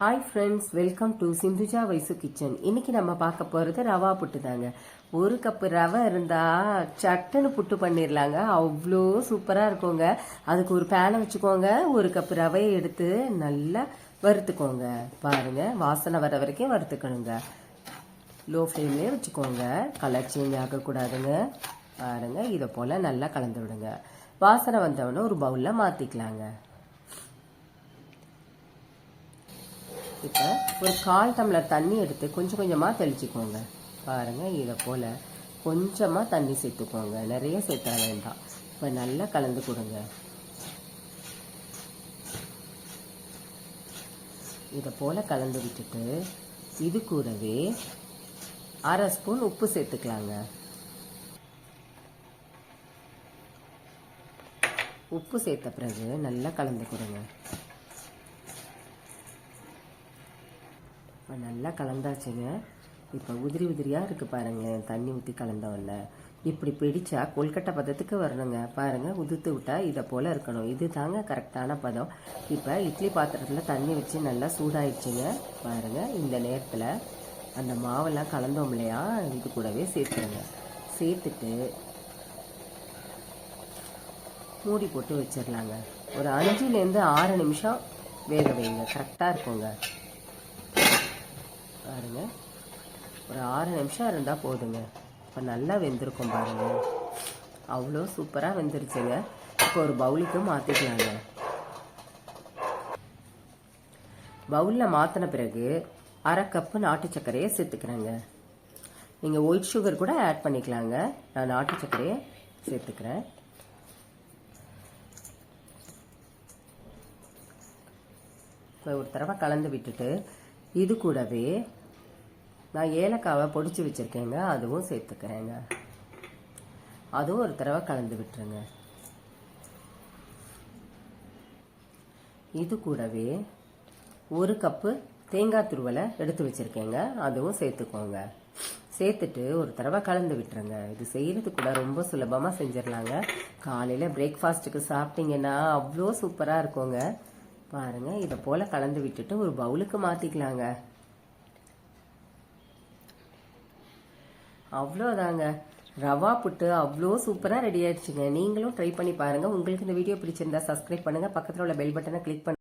Hi friends, welcome to Sindhuja Vaishu kitchen. இன்னைக்கு நம்ம பார்க்க போகிறது ரவா புட்டு தாங்க. ஒரு கப்பு ரவை இருந்தால் சட்டுன்னு புட்டு பண்ணிடலாங்க. அவ்வளோ சூப்பராக இருக்குங்க. அதுக்கு ஒரு பேனை வச்சுக்கோங்க. ஒரு கப்பு ரவையை எடுத்து நல்லா வறுத்துக்கோங்க. பாருங்க, வாசனை வர வரைக்கும் வறுத்துக்கணுங்க. லோ ஃப்ளேம்லேயே வச்சுக்கோங்க. கலர் சேஞ்ச் ஆகக்கூடாதுங்க. பாருங்க, இதை போல் நல்லா கலந்து விடுங்க. வாசனை வந்தவொடனே ஒரு பவுலில் மாற்றிக்கலாங்க. இப்போ ஒரு 1/4 டம்ளர் தண்ணி எடுத்து கொஞ்சம் கொஞ்சமாக தெளிச்சுக்கோங்க. பாருங்கள், இதை போல் கொஞ்சமாக தண்ணி சேர்த்துக்கோங்க. நிறைய சேர்த்த வேண்டாம். இப்போ நல்லா கலந்து கொடுங்க. இதை போல் கலந்து விட்டுட்டு இது கூடவே 1/2 ஸ்பூன் உப்பு சேர்த்துக்கலாங்க. உப்பு சேர்த்த பிறகு நல்லா கலந்து கொடுங்க. நல்லா கலந்தாச்சுங்க. இப்போ உதிரி உதிரியாக இருக்குது பாருங்களேன். தண்ணி ஊற்றி கலந்தவொடனே இப்படி பிடிச்சா கொல்கட்டை பதத்துக்கு வரணுங்க. பாருங்கள், உதுத்து விட்டால் இதை போல் இருக்கணும். இது தாங்க கரெக்டான பதம். இப்போ இட்லி பாத்திரத்தில் தண்ணி வச்சு நல்லா சூடாயிடுச்சுங்க. பாருங்கள், இந்த நேரத்தில் அந்த மாவெல்லாம் கலந்தோம் இல்லையா, இது கூடவே சேர்த்துருங்க. சேர்த்துட்டு மூடி போட்டு வச்சிடலாங்க. ஒரு 5லேருந்து 6 நிமிஷம் வேக வைங்க. கரெக்டாக இருக்குங்க. பாருங்க, ஒரு 6 நிமிஷம் இருந்தால் போதுங்க. இப்போ நல்லா வெந்திருக்கும் பாருங்க. அவ்வளோ சூப்பராக வெந்துருச்சுங்க. இப்போ ஒரு பவுலுக்கு மாற்றிக்கலாங்க. பவுலில் மாற்றின பிறகு 1/2 கப்பு நாட்டு சர்க்கரையை சேர்த்துக்கிறேங்க. நீங்கள் ஒயிட் சுகர் கூட ஆட் பண்ணிக்கலாங்க. நான் நாட்டு சர்க்கரையை சேர்த்துக்கிறேன். இப்போ ஒரு தடவை கலந்து விட்டுட்டு இது கூடவே நான் ஏலக்காவை பொடிச்சு வச்சுருக்கேங்க. அதுவும் சேர்த்துக்கிறேங்க. அதுவும் ஒரு தடவை கலந்து விட்டுருங்க. இது கூடவே 1 கப்பு தேங்காய் துருவலை எடுத்து வச்சுருக்கேங்க. அதுவும் சேர்த்துக்கோங்க. சேர்த்துட்டு ஒரு தடவை கலந்து விட்டுருங்க. இது செய்கிறது கூட ரொம்ப சுலபமாக செஞ்சிடலாங்க. காலையில் பிரேக்ஃபாஸ்ட்டுக்கு சாப்பிட்டீங்கன்னா அவ்வளோ சூப்பராக இருக்குங்க. பாருங்கள், இதை போல் கலந்து விட்டுட்டு ஒரு பவுலுக்கு மாற்றிக்கலாங்க. அவ்வளோதாங்க, ரவா புட்டு அவ்வளோ சூப்பராக ரெடி ஆயிடுச்சுங்க. நீங்களும் ட்ரை பண்ணி பாருங்கள். உங்களுக்கு இந்த வீடியோ பிடிச்சிருந்தா சப்ஸ்கிரைப் பண்ணுங்கள். பக்கத்தில் உள்ள பெல் பட்டனை கிளிக் பண்ணுங்கள்.